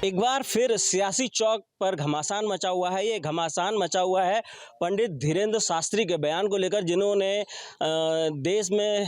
एक बार फिर सियासी चौक पर घमासान मचा हुआ है। ये घमासान मचा हुआ है पंडित धीरेंद्र शास्त्री के बयान को लेकर, जिन्होंने देश में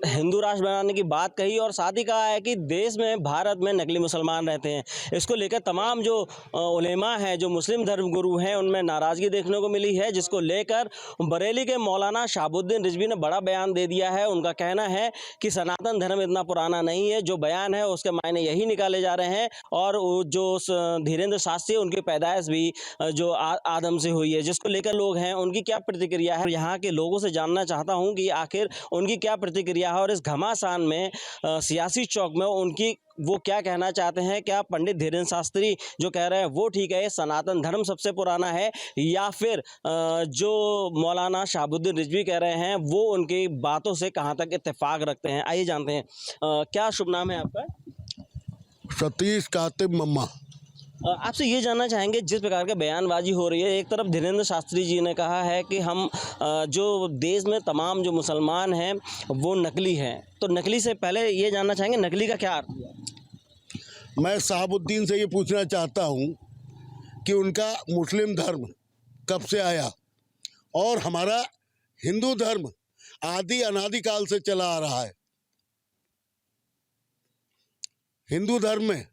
हिंदू राष्ट्र बनाने की बात कही और साथ ही कहा है कि देश में, भारत में नकली मुसलमान रहते हैं। इसको लेकर तमाम जो उलेमा हैं, जो मुस्लिम धर्मगुरु हैं, उनमें नाराज़गी देखने को मिली है, जिसको लेकर बरेली के मौलाना शहाबुद्दीन रिजवी ने बड़ा बयान दे दिया है। उनका कहना है कि सनातन धर्म इतना पुराना नहीं है, जो बयान है उसके मायने यही निकाले जा रहे हैं। और जो धीरेंद्र शास्त्री उनकी पैदाइश भी जो आदम से हुई है, जिसको लेकर लोग हैं उनकी क्या प्रतिक्रिया है, यहाँ के लोगों से जानना चाहता हूँ कि आखिर उनकी क्या प्रतिक्रिया है और इस घमासान में सियासी चौक में उनकी वो क्या कहना चाहते हैं। क्या पंडित धीरेंद्र शास्त्री जो कह रहे हैं वो ठीक है, सनातन धर्म सबसे पुराना है, या फिर जो मौलाना शहाबुद्दीन रिजवी कह रहे हैं वो उनकी बातों से कहाँ तक इत्तेफाक रखते हैं। आइए जानते हैं। क्या शुभ नाम है आपका? सतीश कातिब मम्मा। आपसे ये जानना चाहेंगे, जिस प्रकार के बयानबाजी हो रही है, एक तरफ धीरेंद्र शास्त्री जी ने कहा है कि हम जो देश में तमाम जो मुसलमान हैं वो नकली हैं, तो नकली से पहले ये जानना चाहेंगे नकली का क्या अर्थ हुआ? मैं शहाबुद्दीन से ये पूछना चाहता हूँ कि उनका मुस्लिम धर्म कब से आया और हमारा हिंदू धर्म आदि अनादि काल से चला आ रहा है। हिंदू धर्म में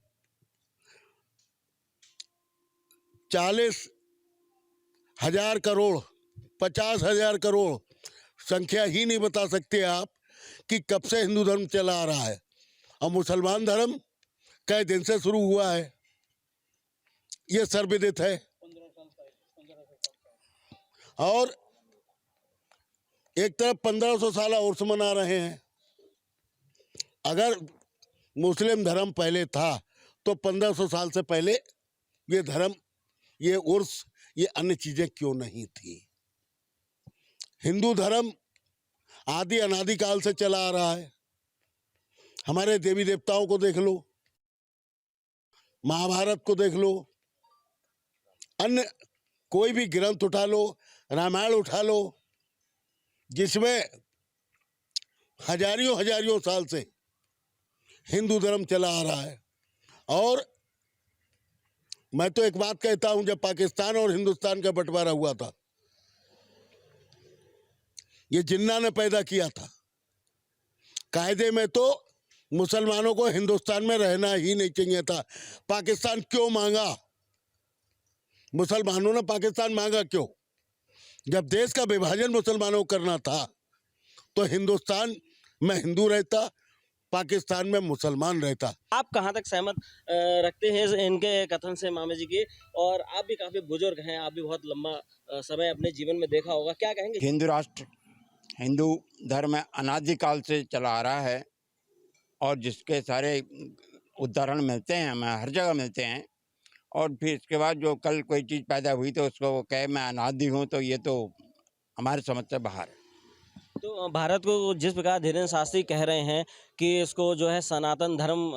40,000 करोड़ 50,000 करोड़ संख्या ही नहीं बता सकते आप कि कब से हिंदू धर्म चला आ रहा है, और मुसलमान धर्म कई दिन से शुरू हुआ है, ये सर्वविदित है। और एक तरफ 1500 साल उर्स मना रहे हैं। अगर मुस्लिम धर्म पहले था तो 1500 साल से पहले ये धर्म, ये उर्स, ये अन्य चीजें क्यों नहीं थी? हिंदू धर्म आदि अनादि काल से चला आ रहा है। हमारे देवी देवताओं को देख लो, महाभारत को देख लो, अन्य कोई भी ग्रंथ उठा लो, रामायण उठा लो, जिसमें हजारियों साल से हिंदू धर्म चला आ रहा है। और मैं तो एक बात कहता हूं, जब पाकिस्तान और हिंदुस्तान का बंटवारा हुआ था, ये जिन्ना ने पैदा किया था। कायदे में तो मुसलमानों को हिंदुस्तान में रहना ही नहीं चाहिए था। पाकिस्तान क्यों मांगा? मुसलमानों ने पाकिस्तान मांगा क्यों? जब देश का विभाजन मुसलमानों को करना था तो हिंदुस्तान में हिंदू रहता, पाकिस्तान में मुसलमान रहता। आप कहाँ तक सहमत रखते हैं इनके कथन से मामा जी के? और आप भी काफी बुजुर्ग हैं, आप भी बहुत लंबा समय अपने जीवन में देखा होगा, क्या कहेंगे? हिंदू राष्ट्र, हिंदू धर्म अनादिकाल से चला आ रहा है और जिसके सारे उदाहरण मिलते हैं, हमें हर जगह मिलते हैं। और फिर इसके बाद जो कल कोई चीज़ पैदा हुई तो उसको वो कहे मैं अनादि हूँ, तो ये तो हमारे समझ से बाहर है। तो भारत को जिस प्रकार धीरेंद्र शास्त्री कह रहे हैं कि इसको जो है सनातन धर्म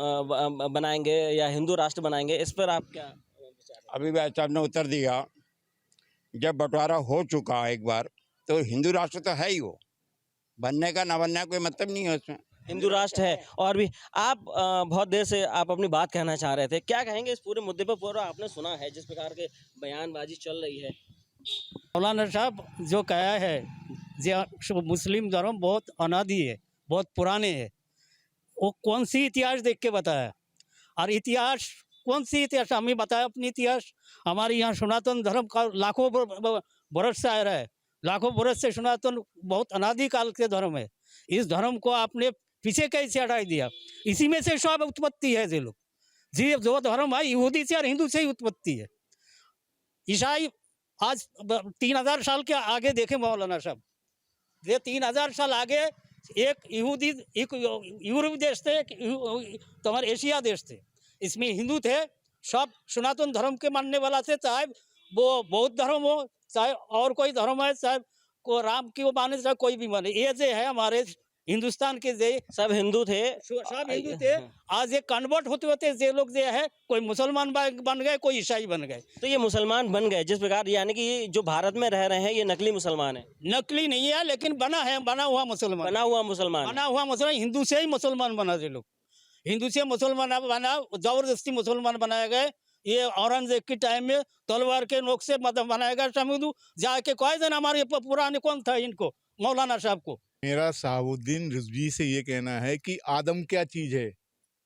बनाएंगे या हिंदू राष्ट्र बनाएंगे, इस पर आप क्या विचार? अभी भाई साहब ने उत्तर दिया, जब बंटवारा हो चुका एक बार तो हिंदू राष्ट्र तो है ही, वो बनने का ना बनने का कोई मतलब नहीं है उसमें, हिंदू राष्ट्र है। और भी आप बहुत देर से आप अपनी बात कहना चाह रहे थे, क्या कहेंगे इस पूरे मुद्दे पर? पूरा आपने सुना है जिस प्रकार के बयानबाजी चल रही है। मौलाना साहब जो कहा है, जो मुस्लिम धर्म बहुत अनादि है, बहुत पुराने है, वो कौन सी इतिहास देख के बताया? और इतिहास कौन सी इतिहास हमें बताया? अपनी इतिहास हमारे यहाँ सनातन धर्म का लाखों बरस से आ रहा है, लाखों बरस से सनातन बहुत अनादि काल के धर्म है। इस धर्म को आपने पीछे कैसे हटा दिया? इसी में से सब उत्पत्ति है। ये लोग जी, जो धर्म है यहूदी से और हिंदू से ही उत्पत्ति है। ईसाई आज 3000 साल के आगे देखे मौलाना साहब, ये 3000 साल आगे एक यहूदी, एक यूरोप देश थे, एक तुम्हारे एशिया देश थे, इसमें हिंदू थे, सब सनातन धर्म के मानने वाला थे, चाहे वो बौद्ध धर्म हो, चाहे और कोई धर्म है, चाहे को राम की वो माने, चाहे कोई भी माने। ये जो है हमारे हिंदुस्तान के जे सब हिंदू थे, सब हिंदू थे। आज ये कन्वर्ट होते होते जे लोग जो है, कोई मुसलमान बन गए, कोई ईसाई बन गए। तो ये मुसलमान बन गए जिस प्रकार, यानी कि जो भारत में रह रहे हैं ये नकली मुसलमान है? नकली नहीं है, लेकिन बना है, बना हुआ मुसलमान, बना हुआ मुसलमान, बना हुआ मुसलमान, हिंदू से ही मुसलमान बना। ये लोग हिंदू से मुसलमान बना, जबरदस्ती मुसलमान बनाया गया। ये औरंगजेब के टाइम में तलवार के नोक से मतलब बनाया गया। सब हिंदू जाके कह देना हमारे पुराने कौन था इनको, मौलाना साहब को। मेरा शहाबुद्दीन रिजवी से ये कहना है कि आदम क्या चीज़ है।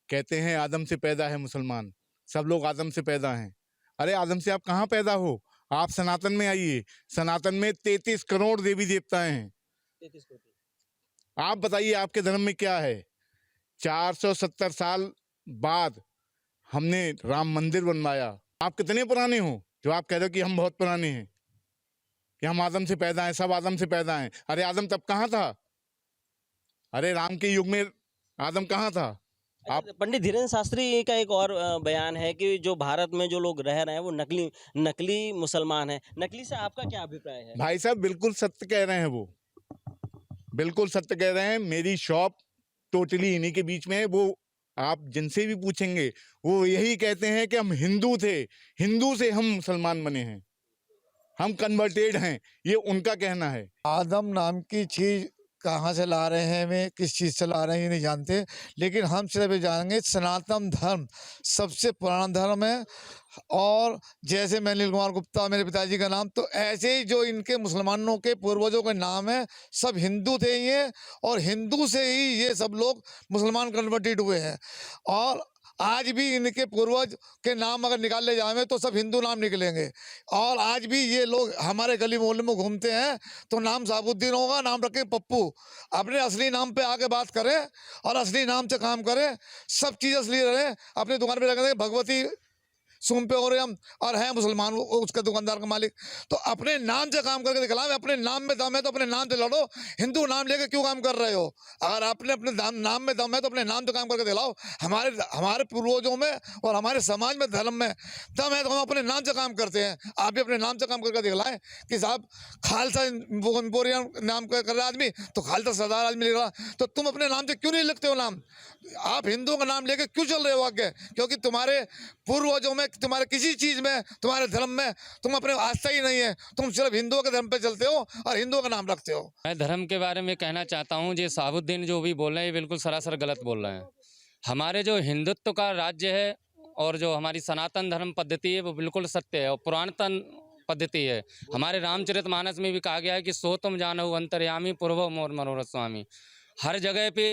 कहते हैं आदम से पैदा है मुसलमान, सब लोग आदम से पैदा हैं। अरे आदम से आप कहाँ पैदा हो? आप सनातन में आइए। सनातन में 33 करोड़ देवी देवता हैं। आप बताइए आपके धर्म में क्या है? 470 साल बाद हमने राम मंदिर बनवाया। आप कितने पुराने हो जो आप कह रहे हो कि हम बहुत पुराने हैं, कि हम आदम से पैदा हैं, सब आदम से पैदा हैं? अरे आदम तब कहाँ था? अरे राम के युग में आदम कहाँ था? आप पंडित धीरेन्द्र शास्त्री का एक और बयान है कि जो भारत में जो लोग रह रहे हैं वो नकली मुसलमान हैं। नकली से आपका क्या अभिप्राय है? भाई साहब बिल्कुल सत्य कह रहे हैं, वो बिल्कुल सत्य कह रहे हैं। मेरी शॉप टोटली इन्हीं के बीच में है। वो आप जिनसे भी पूछेंगे वो यही कहते हैं कि हम हिंदू थे, हिंदू से हम मुसलमान बने हैं, हम कन्वर्टेड हैं, ये उनका कहना है। आदम नाम की चीज़ कहाँ से ला रहे हैं, हमें किस चीज़ से ला रहे हैं ये नहीं जानते, लेकिन हम सिर्फ ये जानेंगे सनातन धर्म सबसे पुराना धर्म है। और जैसे मैं नील कुमार गुप्ता मेरे पिताजी का नाम, तो ऐसे ही जो इनके मुसलमानों के पूर्वजों के नाम है सब हिंदू थे ये, और हिंदू से ही ये सब लोग मुसलमान कन्वर्टेड हुए हैं। और आज भी इनके पूर्वज के नाम अगर निकाल ले जाएं तो सब हिंदू नाम निकलेंगे। और आज भी ये लोग हमारे गली मोहल्ले में घूमते हैं तो नाम साबुद्दीन होगा, नाम रखें पप्पू। अपने असली नाम पे आके बात करें और असली नाम से काम करें, सब चीज़ असली रहें। अपनी दुकान पे लगा दें भगवती सोमपेरियम और है मुसलमान उसका दुकानदार का मालिक, तो अपने नाम से काम करके दिखलाओ। अपने नाम में दम है तो अपने नाम से लड़ो। हिंदू नाम लेके क्यों काम कर रहे हो? अगर आपने अपने नाम में दम है तो अपने नाम से काम करके दिलाओ। हमारे पूर्वजों में और हमारे समाज में धर्म में दम है तो हम अपने नाम से काम करते हैं। आप भी अपने नाम से काम करके दिखलाएं कि साहब खालसा एम्पोरियम नाम कर रहा आदमी तो खालसा सरदार आदमी लिख रहा, तो तुम अपने नाम से क्यों नहीं लिखते हो नाम? आप हिंदुओं का नाम लेके क्यों चल रहे हो आगे? क्योंकि तुम्हारे पूर्वजों में, तुम्हारे किसी चीज में, तुम्हारे धर्म में तुम अपने आस्था ही नहीं है। तुम सिर्फ हिंदुओं के धर्म पे चलते हो और हिंदुओं का नाम रखते हो। मैं धर्म के बारे में कहना चाहता हूँ, जी शहाबुद्दीन जो भी बोल रहे हैं बिल्कुल सरासर गलत बोल रहे हैं। हमारे जो हिंदुत्व का राज्य है और जो हमारी सनातन धर्म पद्धति है वो बिल्कुल सत्य है और पुरातन पद्धति है। हमारे रामचरितमानस में भी कहा गया है कि सो तुम जानहु अंतर्यामी पूर्व मोर मनोरथ स्वामी। हर जगह पे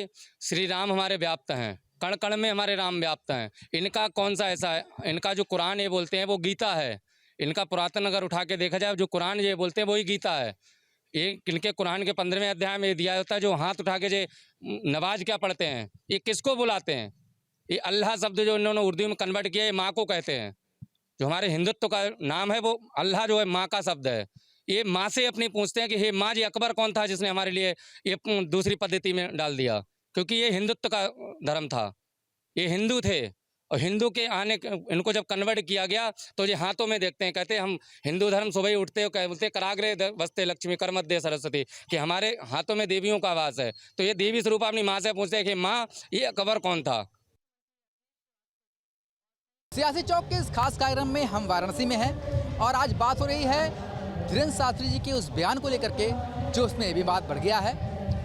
श्री राम हमारे व्याप्त हैं, कण कण में हमारे राम व्याप्त हैं। इनका कौन सा ऐसा है? इनका जो कुरान ये बोलते हैं वो गीता है। इनका पुरातन अगर उठा के देखा जाए, जो कुरान ये बोलते हैं वही गीता है। ये इनके कुरान के 15वें अध्याय में दिया होता है, जो हाथ उठा के जो नवाज क्या पढ़ते हैं, ये किसको बुलाते हैं? ये अल्लाह शब्द जो इन्होंने उर्दू में कन्वर्ट किया, ये माँ को कहते हैं। जो हमारे हिंदुत्व का नाम है वो अल्लाह जो है माँ का शब्द है। ये माँ से अपनी पूछते हैं कि हे माँ जी अकबर कौन था जिसने हमारे लिए ये दूसरी पद्धति में डाल दिया? क्योंकि ये हिंदुत्व का धर्म था, ये हिंदू थे। और हिंदू के आने इनको जब कन्वर्ट किया गया तो ये हाथों में देखते हैं, कहते हैं हम हिंदू धर्म सुबह ही उठते हो बोलते कराग्रे वस्ते लक्ष्मी कर मध्य सरस्वती, कि हमारे हाथों में देवियों का वास है। तो ये देवी स्वरूप अपनी माँ से पूछते हैं कि माँ ये अकबर कौन था? सियासी चौक के इस खास कार्यक्रम में हम वाराणसी में हैं और आज बात हो रही है धीरेन्द्र शास्त्री जी के उस बयान को लेकर के जो उसमें विवाद बढ़ गया है।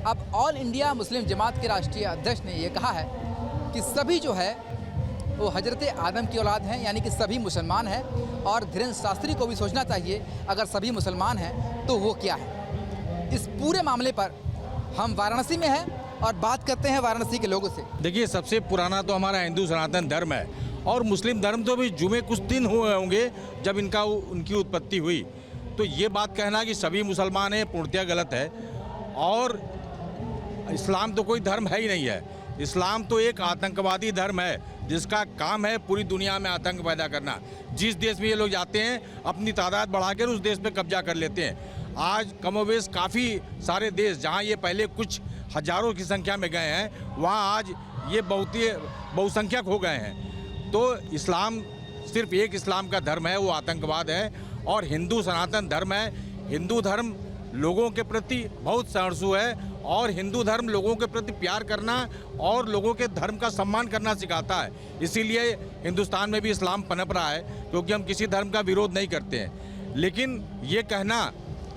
अब ऑल इंडिया मुस्लिम जमात के राष्ट्रीय अध्यक्ष ने ये कहा है कि सभी जो है वो हजरत आदम की औलाद हैं, यानी कि सभी मुसलमान हैं। और धीरेन्द्र शास्त्री को भी सोचना चाहिए अगर सभी मुसलमान हैं तो वो क्या है। इस पूरे मामले पर हम वाराणसी में हैं और बात करते हैं वाराणसी के लोगों से। देखिए सबसे पुराना तो हमारा हिंदू सनातन धर्म है और मुस्लिम धर्म तो भी जुमे कुछ दिन हुए होंगे जब उनकी उत्पत्ति हुई। तो ये बात कहना कि सभी मुसलमान हैं पूर्णतया गलत है। और इस्लाम तो कोई धर्म है ही नहीं है। इस्लाम तो एक आतंकवादी धर्म है जिसका काम है पूरी दुनिया में आतंक पैदा करना। जिस देश में ये लोग जाते हैं अपनी तादाद बढ़ाकर उस देश पे कब्जा कर लेते हैं। आज कमोवेश काफ़ी सारे देश जहाँ ये पहले कुछ हजारों की संख्या में गए हैं वहाँ आज ये बहुसंख्यक हो गए हैं। तो इस्लाम सिर्फ एक इस्लाम का धर्म है, वो आतंकवाद है। और हिंदू सनातन धर्म है। हिंदू धर्म लोगों के प्रति बहुत सहिष्णु है और हिंदू धर्म लोगों के प्रति प्यार करना और लोगों के धर्म का सम्मान करना सिखाता है। इसीलिए हिंदुस्तान में भी इस्लाम पनप रहा है, क्योंकि हम किसी धर्म का विरोध नहीं करते हैं। लेकिन ये कहना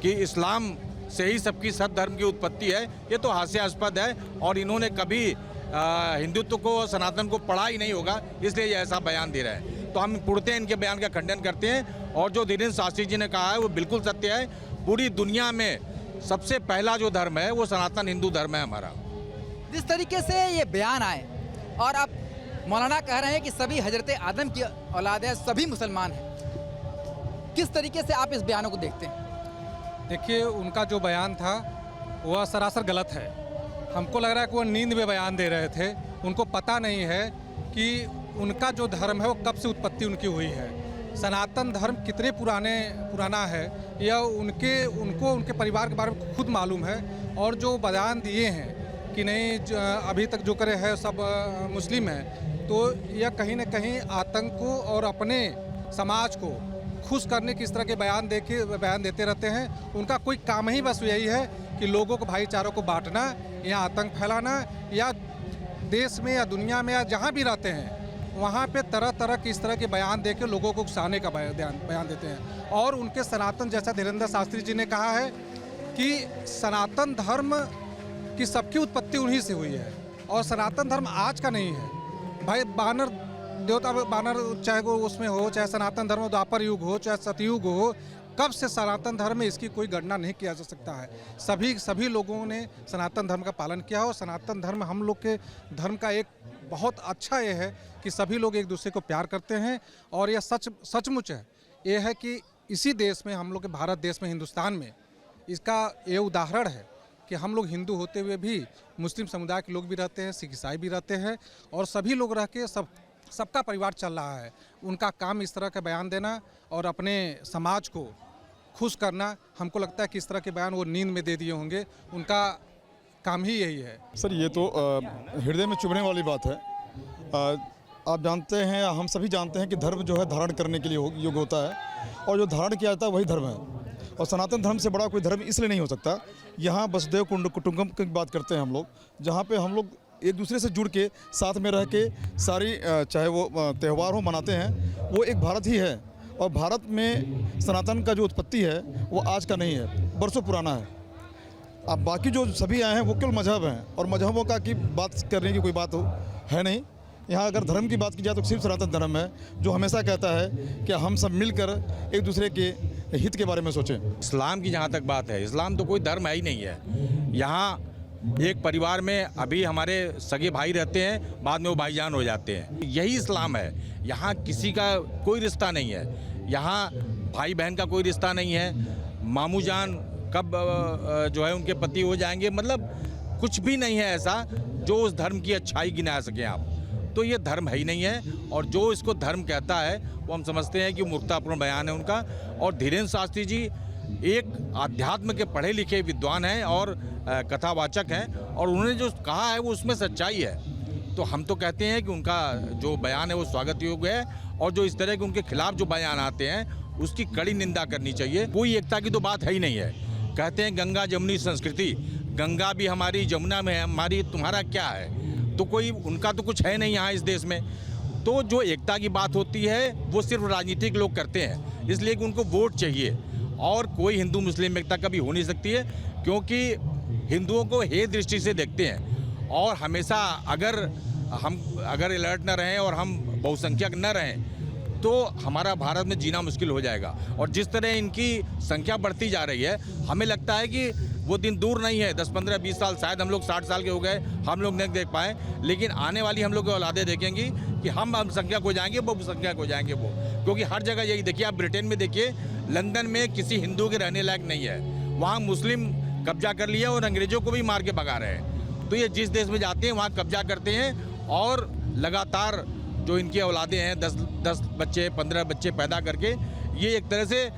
कि इस्लाम से ही सबकी सद धर्म की उत्पत्ति है, ये तो हास्यास्पद है। और इन्होंने कभी हिंदुत्व को, सनातन को पढ़ा ही नहीं होगा, इसलिए ये ऐसा बयान दे रहे हैं। तो हम पूर्णतः इनके बयान का खंडन करते हैं और जो धीरेन्द्र शास्त्री जी ने कहा है वो बिल्कुल सत्य है। पूरी दुनिया में सबसे पहला जो धर्म है वो सनातन हिंदू धर्म है हमारा। जिस तरीके से ये बयान आए और अब मौलाना कह रहे हैं कि सभी हजरत आदम की औलाद है, सभी मुसलमान हैं, किस तरीके से आप इस बयानों को देखते हैं? देखिए, उनका जो बयान था वह सरासर गलत है। हमको लग रहा है कि वो नींद में बयान दे रहे थे। उनको पता नहीं है कि उनका जो धर्म है वो कब से उत्पत्ति उनकी हुई है। सनातन धर्म कितने पुराना है यह उनको उनके परिवार के बारे में खुद मालूम है। और जो बयान दिए हैं कि नहीं अभी तक जो करे है सब मुस्लिम हैं, तो यह कहीं ना कहीं आतंक को और अपने समाज को खुश करने की इस तरह के बयान देते रहते हैं। उनका कोई काम ही बस यही है कि लोगों को, भाईचारों को बांटना या आतंक फैलाना, या देश में या दुनिया में या जहाँ भी रहते हैं वहाँ पे तरह तरह की इस तरह के बयान दे के लोगों को उकसाने का बयान देते हैं। और उनके सनातन, जैसा धीरेन्द्र शास्त्री जी ने कहा है कि सनातन धर्म की सबकी उत्पत्ति उन्हीं से हुई है और सनातन धर्म आज का नहीं है। भाई बानर चाहे वो उसमें हो, चाहे सनातन धर्म द्वापर युग हो, चाहे सतयुग हो, कब से सनातन धर्म में इसकी कोई गणना नहीं किया जा सकता है। सभी लोगों ने सनातन धर्म का पालन किया और सनातन धर्म हम लोग के धर्म का एक बहुत अच्छा ये है कि सभी लोग एक दूसरे को प्यार करते हैं। और यह सचमुच है, ये है कि इसी देश में, हम लोग के भारत देश में, हिंदुस्तान में, इसका ये उदाहरण है कि हम लोग हिंदू होते हुए भी मुस्लिम समुदाय के लोग भी रहते हैं, सिख ईसाई भी रहते हैं और सभी लोग रह के सबका परिवार चल रहा है। उनका काम इस तरह का बयान देना और अपने समाज को खुश करना, हमको लगता है कि इस तरह के बयान वो नींद में दे दिए होंगे। उनका काम ही यही है। सर, ये तो हृदय में चुभने वाली बात है। आप जानते हैं, हम सभी जानते हैं कि धर्म जो है धारण करने के लिए योग्य होता है और जो धारण किया जाता है वही धर्म है। और सनातन धर्म से बड़ा कोई धर्म इसलिए नहीं हो सकता। यहाँ वसुधैव कुटुंबकम की बात करते हैं हम लोग, जहाँ पे हम लोग एक दूसरे से जुड़ के साथ में रह के सारी चाहे वो त्यौहार हो मनाते हैं। वो एक भारत ही है और भारत में सनातन का जो उत्पत्ति है वो आज का नहीं है, बरसों पुराना है। अब बाकी जो सभी आए हैं वो केवल मजहब हैं और मजहबों का की बात करने की कोई बात है नहीं। यहाँ अगर धर्म की बात की जाए तो सिर्फ सनातन धर्म है जो हमेशा कहता है कि हम सब मिलकर एक दूसरे के हित के बारे में सोचें। इस्लाम की जहाँ तक बात है, इस्लाम तो कोई धर्म है ही नहीं है। यहाँ एक परिवार में अभी हमारे सगे भाई रहते हैं, बाद में वो भाईजान हो जाते हैं, यही इस्लाम है। यहाँ किसी का कोई रिश्ता नहीं है, यहाँ भाई बहन का कोई रिश्ता नहीं है। मामू जान कब जो है उनके पति हो जाएंगे, मतलब कुछ भी नहीं है ऐसा जो उस धर्म की अच्छाई गिना सकें आप। तो ये धर्म है ही नहीं है और जो इसको धर्म कहता है वो हम समझते हैं कि मूर्खतापूर्ण बयान है उनका। और धीरेन्द्र शास्त्री जी एक आध्यात्म के पढ़े लिखे विद्वान हैं और कथावाचक हैं और उन्होंने जो कहा है वो उसमें सच्चाई है। तो हम तो कहते हैं कि उनका जो बयान है वो स्वागत योग्य है और जो इस तरह के उनके खिलाफ जो बयान आते हैं उसकी कड़ी निंदा करनी चाहिए। कोई एकता की तो बात है ही नहीं है। कहते हैं गंगा जमुनी संस्कृति, गंगा भी हमारी, जमुना में है हमारी, तुम्हारा क्या है? तो कोई उनका तो कुछ है नहीं यहाँ इस देश में। तो जो एकता की बात होती है वो सिर्फ राजनीतिक लोग करते हैं, इसलिए कि उनको वोट चाहिए और कोई हिंदू मुस्लिम एकता कभी हो नहीं सकती है क्योंकि हिंदुओं को हे दृष्टि से देखते हैं। और हमेशा अगर हम अलर्ट न रहें और हम बहुसंख्यक न रहें तो हमारा भारत में जीना मुश्किल हो जाएगा। और जिस तरह इनकी संख्या बढ़ती जा रही है, हमें लगता है कि वो दिन दूर नहीं है। 10, 15, 20 साल, शायद हम लोग 60 साल के हो गए, हम लोग नहीं देख पाए, लेकिन आने वाली हम लोग की औलादें देखेंगी कि हम संख्यक हो जाएंगे, वो संख्यक हो जाएंगे वो। क्योंकि हर जगह यही देखिए, आप ब्रिटेन में देखिए, लंदन में किसी हिंदू के रहने लायक नहीं है, वहाँ मुस्लिम कब्जा कर लिया और अंग्रेजों को भी मार के भगा रहे हैं। तो ये जिस देश में जाते हैं वहाँ कब्जा करते हैं और लगातार जो इनकी औलादें हैं 10 बच्चे 15 बच्चे पैदा करके ये एक तरह से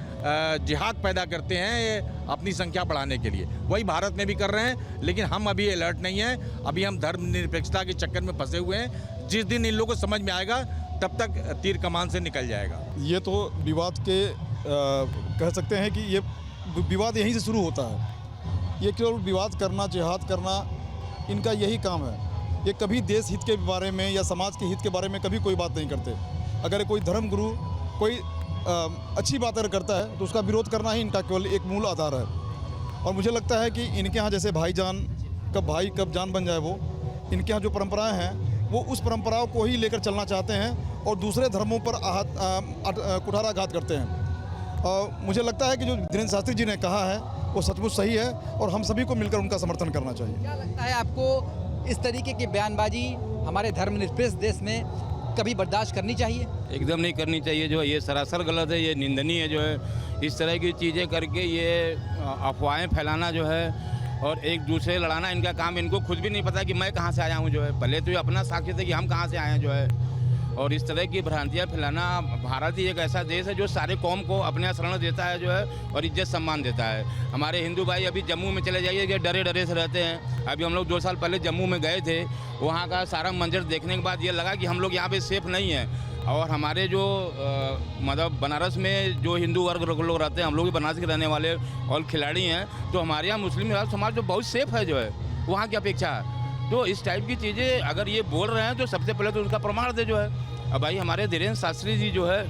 जिहाद पैदा करते हैं ये अपनी संख्या बढ़ाने के लिए। वही भारत में भी कर रहे हैं, लेकिन हम अभी अलर्ट नहीं हैं। अभी हम धर्मनिरपेक्षता के चक्कर में फंसे हुए हैं। जिस दिन इन लोगों को समझ में आएगा तब तक तीर कमान से निकल जाएगा। ये तो विवाद के कह सकते हैं कि ये विवाद यहीं से शुरू होता है। ये केवल विवाद करना, जिहाद करना, इनका यही काम है। ये कभी देश हित के बारे में या समाज के हित के बारे में कभी कोई बात नहीं करते। अगर कोई धर्म गुरु कोई अच्छी बात अगर करता है तो उसका विरोध करना ही इनका केवल एक मूल आधार है। और मुझे लगता है कि इनके यहाँ जैसे भाईजान कब भाई कब जान बन जाए वो, इनके यहाँ जो परंपराएं हैं वो उस परंपराओं को ही लेकर चलना चाहते हैं और दूसरे धर्मों पर कुठाराघात करते हैं। मुझे लगता है कि जो धीरेन्द्र शास्त्री जी ने कहा है वो सचमुच सही है और हम सभी को मिलकर उनका समर्थन करना चाहिए। क्या लगता है आपको, इस तरीके की बयानबाजी हमारे धर्मनिरपेक्ष देश में कभी बर्दाश्त करनी चाहिए? एकदम नहीं करनी चाहिए। जो है ये सरासर गलत है, ये निंदनीय है। जो है इस तरह की चीज़ें करके ये अफवाहें फैलाना जो है और एक दूसरे लड़ाना, इनका काम। इनको खुद भी नहीं पता कि मैं कहाँ से आया हूँ। जो है पहले तो ये अपना साक्षी थे कि हम कहाँ से आए हैं। जो है और इस तरह की भ्रांतियाँ फैलाना। भारत ही एक ऐसा देश है जो सारे कौम को अपने यहाँ शरण देता है जो है और इज्जत सम्मान देता है। हमारे हिंदू भाई अभी जम्मू में चले जाइए कि डरे डरे से रहते हैं। अभी हम लोग 2 साल पहले जम्मू में गए थे, वहाँ का सारा मंजर देखने के बाद ये लगा कि हम लोग यहाँ पे सेफ नहीं हैं। और हमारे जो मतलब बनारस में जो हिंदू वर्ग लोग रहते हैं, हम लोग भी बनारस के रहने वाले और खिलाड़ी हैं, तो हमारे यहाँ मुस्लिम समाज जो बहुत सेफ है जो है वहाँ की अपेक्षा। तो इस टाइप की चीज़ें अगर ये बोल रहे हैं तो सबसे पहले तो उनका प्रमाण दे जो है। अब भाई हमारे धीरेन्द्र शास्त्री जी जो है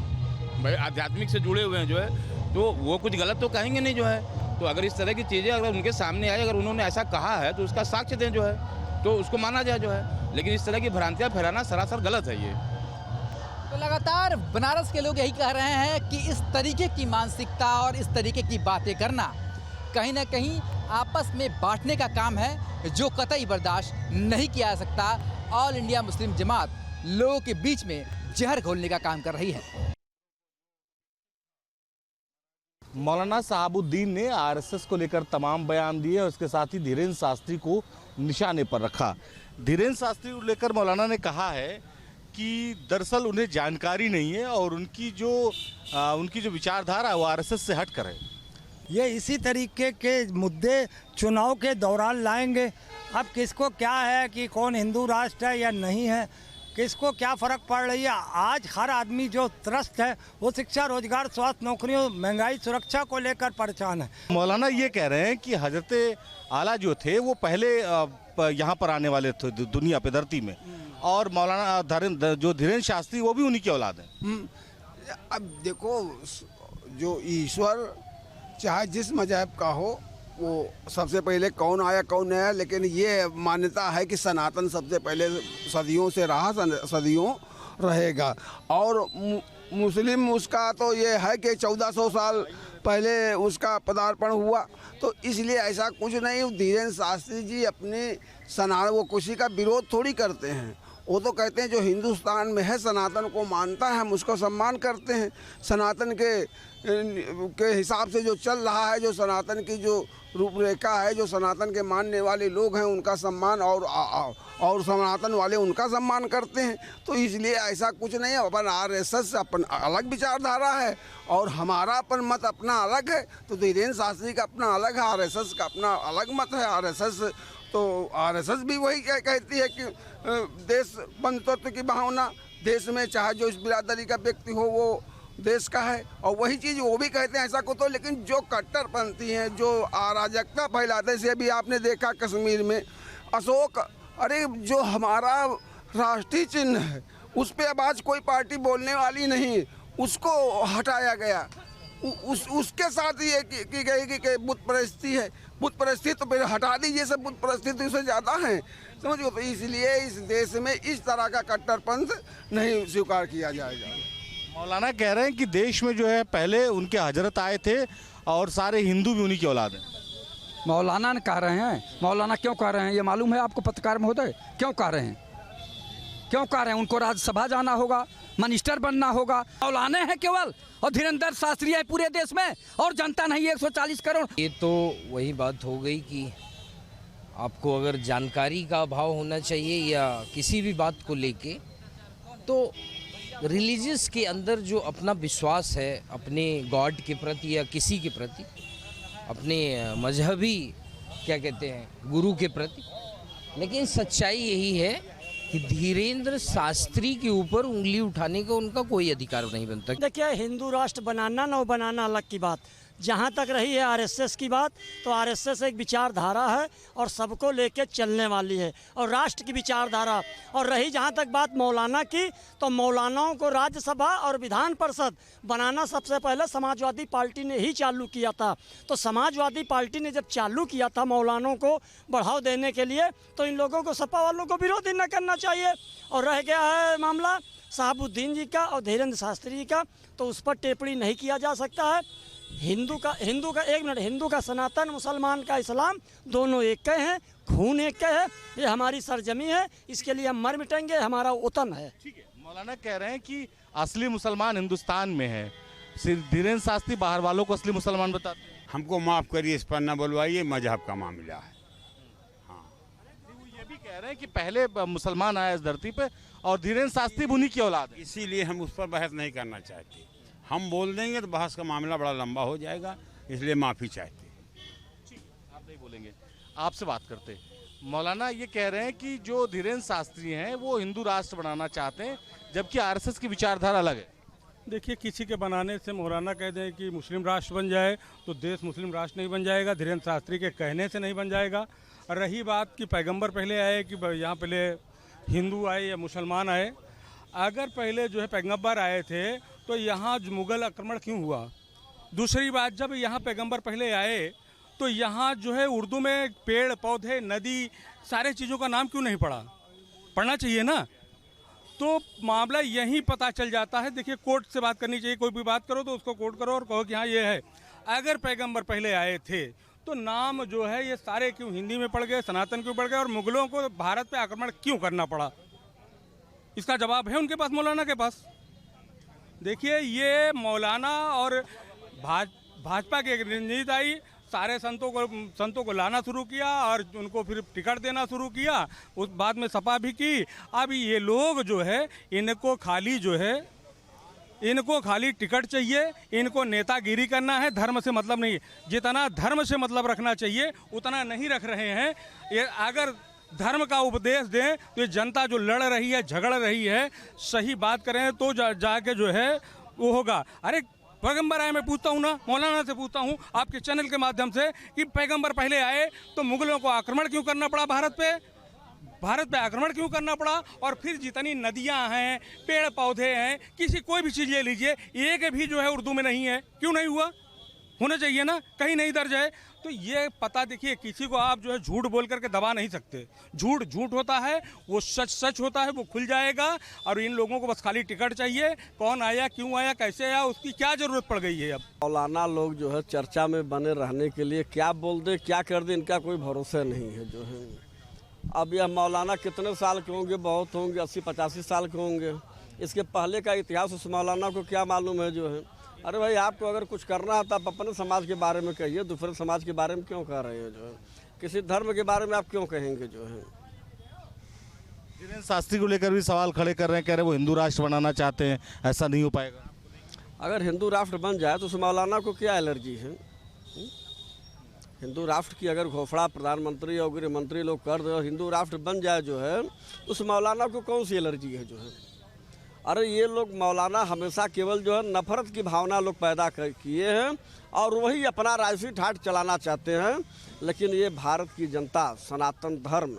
भाई आध्यात्मिक से जुड़े हुए हैं जो है, तो वो कुछ गलत तो कहेंगे नहीं जो है। तो अगर इस तरह की चीज़ें अगर उनके सामने आए, अगर उन्होंने ऐसा कहा है तो उसका साक्ष्य दें जो है, तो उसको माना जाए जो है। लेकिन इस तरह की भ्रांतियाँ फैलाना सरासर गलत है ये। तो लगातार बनारस के लोग यही कह रहे हैं कि इस तरीके की मानसिकता और इस तरीके की बातें करना कहीं ना कहीं आपस में बांटने का काम है, जो कतई बर्दाश्त नहीं किया जा सकता। ऑल इंडिया मुस्लिम जमात लोगों के बीच में जहर घोलने का काम कर रही है। मौलाना साहबुद्दीन ने आरएसएस को लेकर तमाम बयान दिए और उसके साथ ही धीरेन्द्र शास्त्री को निशाने पर रखा। धीरेन्द्र शास्त्री को लेकर मौलाना ने कहा है कि दरअसल उन्हें जानकारी नहीं है और उनकी जो विचारधारा है वो आरएसएस से हट कर है। ये इसी तरीके के मुद्दे चुनाव के दौरान लाएंगे। अब किसको क्या है कि कौन हिंदू राष्ट्र है या नहीं है, किसको क्या फ़र्क पड़ रही है। आज हर आदमी जो त्रस्त है वो शिक्षा, रोजगार, स्वास्थ्य, नौकरियों, महंगाई, सुरक्षा को लेकर परेशान है। मौलाना ये कह रहे हैं कि हजरत आला जो थे वो पहले यहाँ पर आने वाले थे दुनिया पे, धरती में, और मौलाना जो धीरेन्द्र शास्त्री वो भी उन्हीं की औलाद है। अब देखो, जो ईश्वर चाहे जिस मजहब का हो, वो सबसे पहले कौन आया कौन आया, लेकिन ये मान्यता है कि सनातन सबसे पहले सदियों से रहा, सदियों रहेगा। और मुस्लिम उसका तो ये है कि 1400 साल पहले उसका पदार्पण हुआ, तो इसलिए ऐसा कुछ नहीं। धीरेन्द्र शास्त्री जी अपने वो किसी का विरोध थोड़ी करते हैं। वो तो कहते हैं जो हिंदुस्तान में है सनातन को मानता है, हम उसको सम्मान करते हैं। सनातन के हिसाब से जो चल रहा है, जो सनातन की जो रूपरेखा है, जो सनातन के मानने वाले लोग हैं उनका सम्मान और सनातन वाले उनका सम्मान करते हैं। तो इसलिए ऐसा कुछ नहीं है। अपन आरएसएस अपन अलग विचारधारा है और हमारा अपन मत अपना अलग है। तो धीरेन्द्र शास्त्री का अपना अलग है, आरएसएस का अपना अलग मत है। आरएसएस भी वही कहती है कि देश बंधुत्व की भावना, देश में चाहे जो इस बिरादरी का व्यक्ति हो वो देश का है, और वही चीज़ वो भी कहते हैं ऐसा को। तो लेकिन जो कट्टरपंथी हैं, जो अराजकता फैलाते, से भी आपने देखा कश्मीर में अशोक, अरे जो हमारा राष्ट्रीय चिन्ह है उस पर अब आज कोई पार्टी बोलने वाली नहीं, उसको हटाया गया। उसके साथ ये की गई कि बुत परस्ती है, बुत परस्ती तो फिर हटा दीजिए, सब बुत परस्ती तो उससे ज़्यादा है, समझिए। तो इसलिए इस देश में इस तरह का कट्टरपंथ नहीं स्वीकार किया जाएगा। मौलाना कह रहे हैं कि देश में जो है पहले उनके हजरत आए थे और सारे हिंदू भी उन्हीं की औलाद हैं। मौलाना ने कह रहे हैं। मौलाना क्यों कह रहे हैं ये मालूम है आपको? पत्रकार महोदय क्यों कह रहे हैं? क्यों कह रहे हैं? उनको राज्यसभा जाना होगा, मिनिस्टर बनना होगा। मौलाना है केवल, और धीरेन्द्र शास्त्री है पूरे देश में, और जनता नहीं 140 करोड़। ये तो वही बात हो गई कि आपको अगर जानकारी का अभाव होना चाहिए या किसी भी बात को लेके, तो रिलीजियस के अंदर जो अपना विश्वास है अपने गॉड के प्रति या किसी के प्रति, अपने मजहबी क्या कहते हैं गुरु के प्रति, लेकिन सच्चाई यही है कि धीरेन्द्र शास्त्री के ऊपर उंगली उठाने का उनका कोई अधिकार नहीं बनता। देखिए, हिंदू राष्ट्र बनाना न बनाना अलग की बात, जहाँ तक रही है आरएसएस की बात, तो आरएसएस एक विचारधारा है और सबको लेके चलने वाली है और राष्ट्र की विचारधारा। और रही जहाँ तक बात मौलाना की, तो मौलानाओं को राज्यसभा और विधान परिषद बनाना सबसे पहले समाजवादी पार्टी ने ही चालू किया था। तो समाजवादी पार्टी ने जब चालू किया था मौलानों को बढ़ावा देने के लिए, तो इन लोगों को सपा वालों को विरोध न करना चाहिए। और रह गया है मामला शहाबुद्दीन जी का और धीरेन्द्र शास्त्री जी का, तो उस पर टिप्पणी नहीं किया जा सकता है। हिंदू का एक मिनट, हिंदू का सनातन, मुसलमान का इस्लाम, दोनों एक के हैं, खून एक के है, ये हमारी सरजमी है, इसके लिए हम मर मिटेंगे, हमारा वतन है। ठीक है, मौलाना कह रहे हैं कि असली मुसलमान हिंदुस्तान में है, सिर्फ धीरेन्द्र शास्त्री बाहर वालों को असली मुसलमान बताते हैं। हमको माफ़ करिए, इस पर न बुलवाइए, मजहब का मामला है। वो ये भी कह रहे हैं कि पहले मुसलमान आए इस धरती पे और धीरेन्द्र शास्त्री उन्हीं की औलाद है। इसीलिए हम उस पर बहस नहीं करना चाहते। हम बोल देंगे तो बहस का मामला बड़ा लंबा हो जाएगा, इसलिए माफ़ी चाहते हैं। आप नहीं बोलेंगे, आपसे बात करते। मौलाना ये कह रहे हैं कि जो धीरेन्द्र शास्त्री हैं वो हिंदू राष्ट्र बनाना चाहते हैं, जबकि आरएसएस की विचारधारा अलग है। देखिए, किसी के बनाने से मौलाना कह दें कि मुस्लिम राष्ट्र बन जाए तो देश मुस्लिम राष्ट्र नहीं बन जाएगा, धीरेन्द्र शास्त्री के कहने से नहीं बन जाएगा। और रही बात कि पैगंबर पहले आए कि यहाँ पहले हिंदू आए या मुसलमान आए, अगर पहले जो है पैगंबर आए थे तो यहाँ मुग़ल आक्रमण क्यों हुआ? दूसरी बात, जब यहाँ पैगंबर पहले आए तो यहाँ जो है उर्दू में पेड़ पौधे नदी सारे चीज़ों का नाम क्यों नहीं पढ़ा? पढ़ना चाहिए ना। तो मामला यहीं पता चल जाता है। देखिए, कोर्ट से बात करनी चाहिए, कोई भी बात करो तो उसको कोर्ट करो और कहो कि हाँ ये है। अगर पैगंबर पहले आए थे तो नाम जो है ये सारे क्यों हिंदी में पड़ गए, सनातन क्यों पड़ गए, और मुग़लों को भारत पे आक्रमण क्यों करना पड़ा? इसका जवाब है उनके पास, मौलाना के पास। देखिए, ये मौलाना और भाजपा के रणनीति आई, सारे संतों को लाना शुरू किया और उनको फिर टिकट देना शुरू किया, उस बाद में सपा भी की। अब ये लोग जो है इनको खाली टिकट चाहिए, इनको नेतागिरी करना है, धर्म से मतलब नहीं। जितना धर्म से मतलब रखना चाहिए उतना नहीं रख रहे हैं। ये अगर धर्म का उपदेश दें तो ये जनता जो लड़ रही है, झगड़ रही है, सही बात करें तो जाके जो है वो होगा। अरे पैगंबर आए, मैं पूछता हूँ ना, मौलाना से पूछता हूँ आपके चैनल के माध्यम से कि पैगंबर पहले आए तो मुग़लों को आक्रमण क्यों करना पड़ा भारत पे आक्रमण क्यों करना पड़ा? और फिर जितनी नदियाँ हैं, पेड़ पौधे हैं, कोई भी चीज़ ले लीजिए, एक भी जो है उर्दू में नहीं है। क्यों नहीं हुआ? होना चाहिए ना, कहीं नहीं दर्ज है। तो ये पता, देखिए, किसी को आप जो है झूठ बोल करके दबा नहीं सकते। झूठ होता है, वो सच होता है, वो खुल जाएगा। और इन लोगों को बस खाली टिकट चाहिए, कौन आया, क्यों आया, कैसे आया, उसकी क्या ज़रूरत पड़ गई है अब। मौलाना लोग जो है चर्चा में बने रहने के लिए क्या बोल दे क्या कर दे, इनका कोई भरोसा नहीं है जो है। अब यह मौलाना कितने साल के होंगे? बहुत होंगे, 80-85 साल के होंगे। इसके पहले का इतिहास उस मौलाना को क्या मालूम है जो है। अरे भाई, आपको अगर कुछ करना है तो आप अपने समाज के बारे में कहिए, दूसरे समाज के बारे में क्यों कह रहे हैं जो है? किसी धर्म के बारे में आप क्यों कहेंगे जो है? धीरेन्द्र शास्त्री को लेकर भी सवाल खड़े कर रहे हैं, कह रहे हैं वो हिंदू राष्ट्र बनाना चाहते हैं, ऐसा नहीं हो पाएगा। अगर हिंदू राष्ट्र बन जाए तो उस मौलाना को क्या एलर्जी है? हिंदू राष्ट्र की अगर घोषणा प्रधानमंत्री और गृह मंत्री लोग कर दे और हिंदू राष्ट्र बन जाए जो है, उस मौलाना को कौन सी एलर्जी है जो है? अरे ये लोग मौलाना हमेशा केवल जो है नफरत की भावना लोग पैदा किए हैं और वही अपना राजसी ठाट चलाना चाहते हैं। लेकिन ये भारत की जनता, सनातन धर्म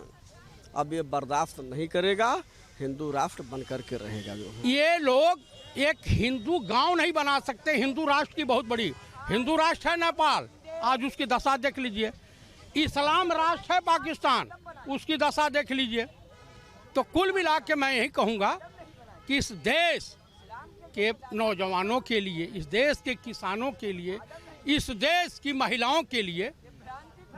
अब ये बर्दाश्त नहीं करेगा, हिंदू राष्ट्र बन करके रहेगा जो है। ये लोग एक हिंदू गांव नहीं बना सकते। हिंदू राष्ट्र की बहुत बड़ी हिंदू राष्ट्र है नेपाल, आज उसकी दशा देख लीजिए। इस्लाम राष्ट्र है पाकिस्तान, उसकी दशा देख लीजिए। तो कुल मिला के मैं यही कहूँगा कि इस देश के नौजवानों के लिए, इस देश के किसानों के लिए, इस देश की महिलाओं के लिए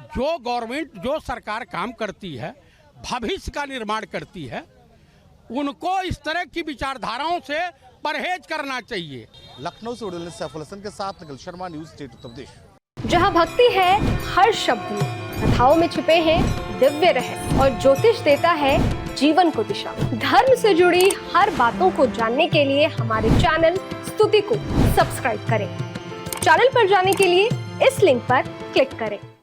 जो गवर्नमेंट, जो सरकार काम करती है, भविष्य का निर्माण करती है, उनको इस तरह की विचारधाराओं से परहेज करना चाहिए। लखनऊ से उड़ेल सैफुल हसन के साथ निखिल शर्मा, न्यूज़ स्टेट उत्तर प्रदेश। जहाँ भक्ति है हर शब्द में, कथाओं में छिपे हैं दिव्य रहस्य और ज्योतिष देता है जीवन को दिशा। धर्म से जुड़ी हर बातों को जानने के लिए हमारे चैनल स्तुति को सब्सक्राइब करें। चैनल पर जाने के लिए इस लिंक पर क्लिक करें।